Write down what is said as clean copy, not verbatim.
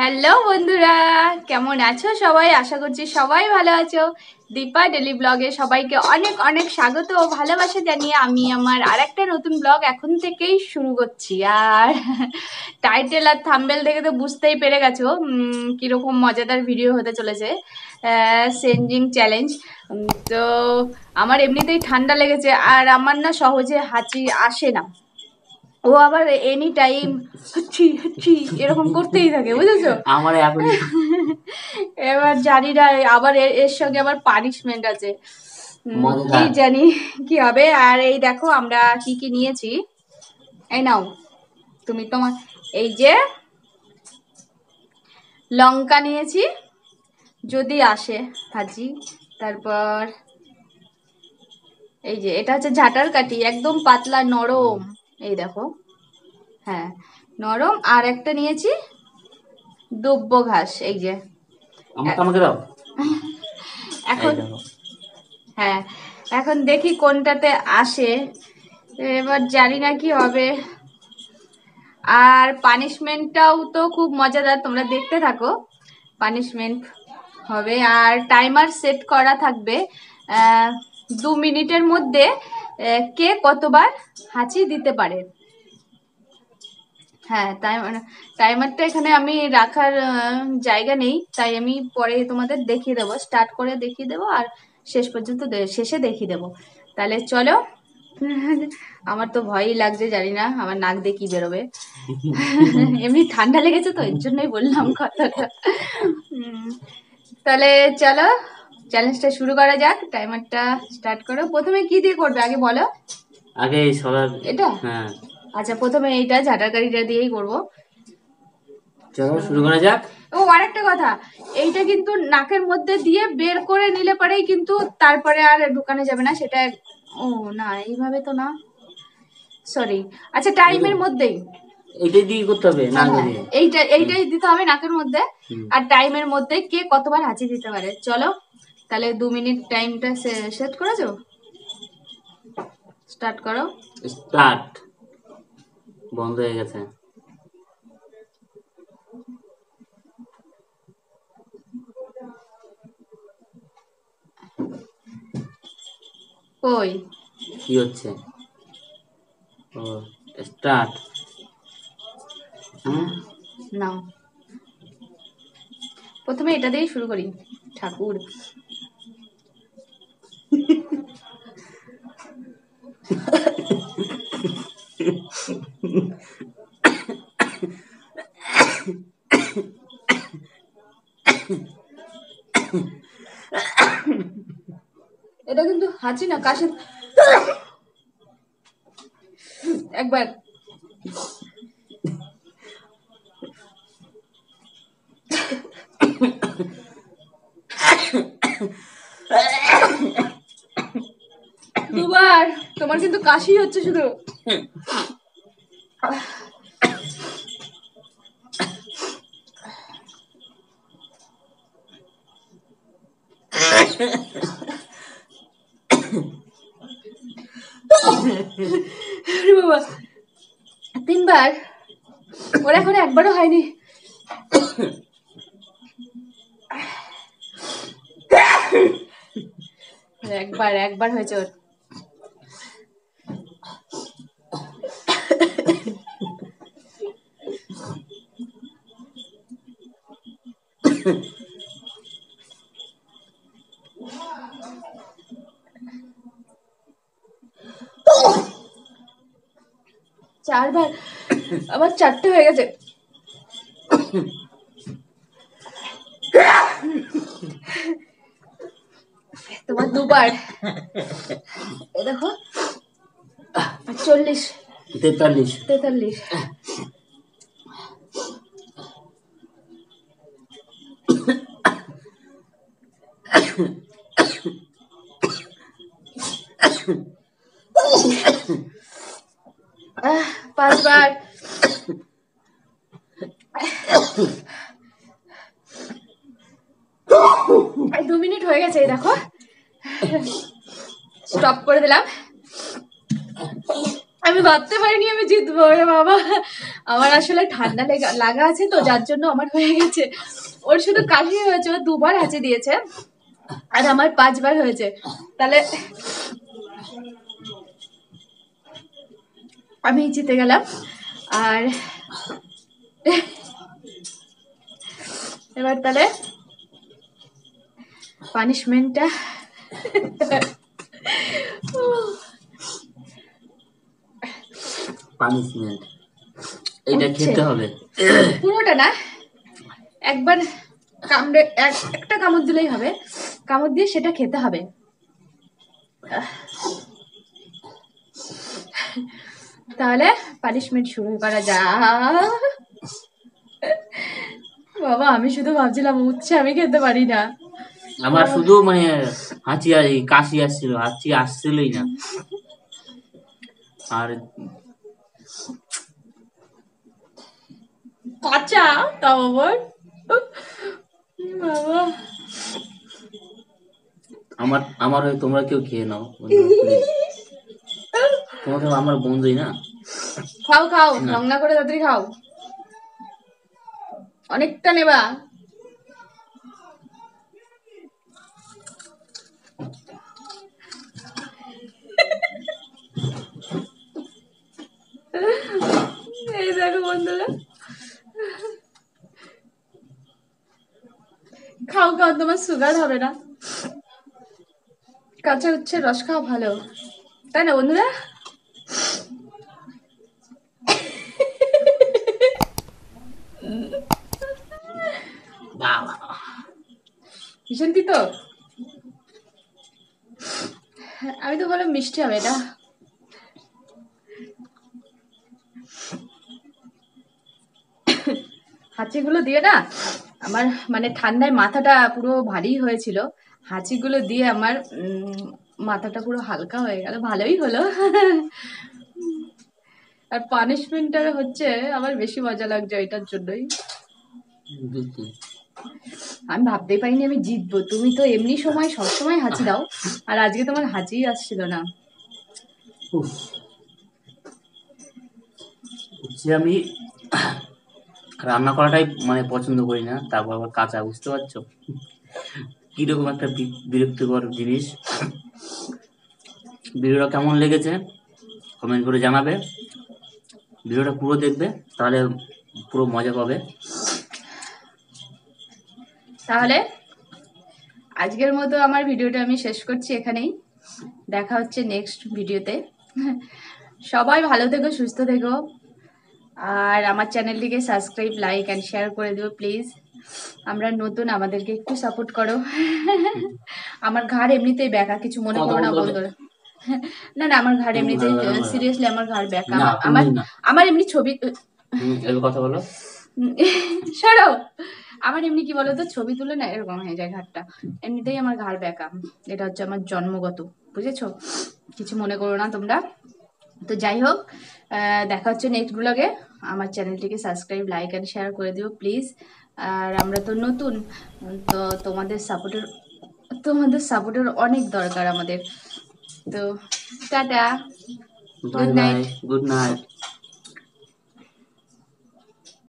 Hello বন্ধুরা, কেমন আছো সবাই? আশা করছি সবাই ভালো আছো। দীপা ডেলি ব্লগে সবাইকে অনেক অনেক স্বাগত ও ভালোবাসা জানিয়ে আমি আমার আরেকটা নতুন ব্লগ এখন থেকেই শুরু করছি। আর টাইটেল আর থাম্বনেল দেখে তো বুঝতেই পেরে গেছো কিরকম মজাদার ভিডিও হতে চলেছে। সেঞ্জিং চ্যালেঞ্জ। তো আমার এমনিতেই ঠান্ডা লেগেছে, আর আমার না সহজে হাঁচি আসে না। ও আবার এনি টাইম হচ্ছি হচ্ছি এরকম করতেই থাকে, বুঝেছো? আমার এখন এবার জানি না, আবার এর সঙ্গে আবার পানিশমেন্ট আছে। কি মজাদার। জানি কি হবে। আর এই দেখো আমরা কি কি নিয়েছি, এই নাও তুমি তোমার, এই যে লঙ্কা নিয়েছি যদি আসে ভাজি, তারপর এই যে এটা হচ্ছে ঝাঁটার কাঠি, একদম পাতলা নরম, এই দেখো, হ্যাঁ নরম। আর একটা নিয়েছি দুব্য ঘাস, এই যে। আমাকে দাও। এখন হ্যাঁ, এখন দেখি কোনটাতে আসে, এবার জানি না কি হবে। আর পানিশমেন্টটাও তো খুব মজাদার, তোমরা দেখতে থাকো। পানিশমেন্ট হবে আর টাইমার সেট করা থাকবে 2 মিনিটের মধ্যে কে কতবার হাঁচি দিতে পারে। হ্যাঁ, টাইমারটা এখানে আমি রাখার জায়গা নেই, তাই আমি পরে তোমাদের দেখিয়ে দেবো, স্টার্ট করে দেখিয়ে দেবো আর শেষ পর্যন্ত শেষে দেখিয়ে দেবো। তাহলে চলো। আমার তো ভয়ই লাগছে, জানি না আমার নাক দিয়ে কি বেরোবে। এমনি ঠান্ডা লেগেছে তো, এর জন্যই বললাম কথাটা। তাহলে চলো চ্যালেঞ্জটা শুরু করা যাক। টাইমারটা স্টার্ট করো। প্রথমে কি দিয়ে করবে আগে বলো? আগে সবার এটা, হ্যাঁ আচ্ছা প্রথমে এইটা ঝাঁটার কাঠিটা দিয়েই করবো। চলো শুরু করা যাক। ও আরেকটা কথা, এইটা কিন্তু নাকের মধ্যে দিয়ে বের করে নিলে পরেই কিন্তু তারপরে আর ঢুকানো যাবে না সেটা। ও না, এইভাবে তো না, সরি। আচ্ছা টাইমের মধ্যেই এইটাই দিয়ে করতে হবে না দিয়ে? এইটাই দিতে হবে নাকের মধ্যে। আর টাইমের মধ্যে কে কতবার হাঁচি দিতে পারে। চলো তাহলে 2 মিনিট টাইমটা সেট করেছো, স্টার্ট করো। স্টার্ট। বন্ধ হয়ে গেছে। কই কি হচ্ছে? ও স্টার্ট। নাও, প্রথমে এটা দিয়েই শুরু করি। ঠাকুর, এটা কিন্তু হাঁচি না, কাশি। একবার দুবার। তোমার কিন্তু কাশি হচ্ছে শুধু। বাবা, 3বার। ওর এখন একবারও হয়নি। একবার হয়েছে ওর। চারবার, আবার 4টে হয়ে গেছে। তোমার 2বার, এ দেখো 40, 43। আহ, 5বার। 2 মিনিট হয়ে গেছে, এই দেখো। স্টপ করে দিলাম। আমি ভাবতে পারিনি আমি জিতবো রে বাবা। আমার আসলে ঠান্ডা লাগা আছে তো, যার জন্য আমার হয়ে গেছে। ওর শুধু কাশি হয়েছে, ও 2বার হাঁচি দিয়েছে আর আমার 5বার হয়েছে। তাহলে আমি জিতে গেলাম। আর এবার তাহলে পানিশমেন্টটা পানিশমেন্ট এটা খেতে হবে পুরোটা না, একবার কামড়ে একটা কামড় দিলেই হবে, কামড় দিয়ে সেটা খেতে হবে। তাহলে পানিশমেন্ট শুরু করা যাক। বাবা আমি শুধু ভাবছিলাম উচ্ছে আমি খেতে পারি না। আমার শুধু মানে হাঁচি আর কাশি আসছিল, হাঁচি আসছিলই না। আর কাঁচা তাও আবার বাবা। আমার তোমরা কেউ খেয়ে নাও, তোমাকে আমার বন্ধুই না। খাও খাও, রান্না করে তাড়াতাড়ি খাও, অনেকটা নেবা। এই দেখো বন্ধুরা, খাও খাও, তোমার সুগার হবে না। কাঁচা উচ্ছে রস খাওয়া ভালো, তাই না বন্ধুরা? ভীষণ তিতো, আমি তো বললাম মিষ্টি হবে এটা। হাঁচিগুলো দিয়ে না আমার মানে ঠান্ডায় মাথাটা পুরো ভারী হয়েছিল, হাঁচিগুলো দিয়ে আমার মাথাটা পুরো হালকা হয়ে গেল, ভালোই হলো। আর পানিশমেন্টটা হচ্ছে আমার বেশি মজা লাগছে ওইটার জন্যই। আমি ভাবতেই পারিনি আমি জিতবো। তুমি তো এমনি সময় সবসময় হাঁচি দাও, আর আজকে তোমার হাঁচিই আসছিল না। আমি রান্না করাটাই মানে পছন্দ করি না, তারপর আবার কাঁচা, বুঝতে পারছো কিরকম একটা বিরক্তিকর জিনিস। ভিডিওটা কেমন লেগেছে কমেন্ট করে জানাবে, ভিডিওটা পুরো দেখবে তাহলে পুরো মজা পাবে। তাহলে আজকের মতো আমার ভিডিওটা আমি শেষ করছি এখানেই, দেখা হচ্ছে নেক্সট ভিডিওতে। সবাই ভালো থেকো, সুস্থ থেকো, আর আমার চ্যানেলটিকে সাবস্ক্রাইব, লাইক অ্যান্ড শেয়ার করে দিও প্লিজ। আমরা নতুন, আমাদেরকে একটু সাপোর্ট করো। আমার ঘাড় এমনিতেই ব্যাকা, কিছু মনে করো না বন্ধুরা। না না, আমার ঘাড় এমনিতেই, সিরিয়াসলি আমার ঘাড় ব্যাকা। আমার এমনি ছবি, কথা বলো, সরো। আমার এমনি কি বলতো, ছবি তুলে না এরকম হয়ে যায় ঘাড়টা, এমনিতেই আমার ঘাড় ব্যাকা, এটা হচ্ছে আমার জন্মগত, বুঝেছো? কিছু মনে করো না তোমরা। তো যাই হোক, দেখা হচ্ছে নেক্সট ব্লগে। আমার চ্যানেলটিকে সাবস্ক্রাইব, লাইক অ্যান্ড শেয়ার করে দিও প্লিজ। আর আমরা তো নতুন, তো তোমাদের সাপোর্টের অনেক দরকার আমাদের। তো tata, good night. Good night.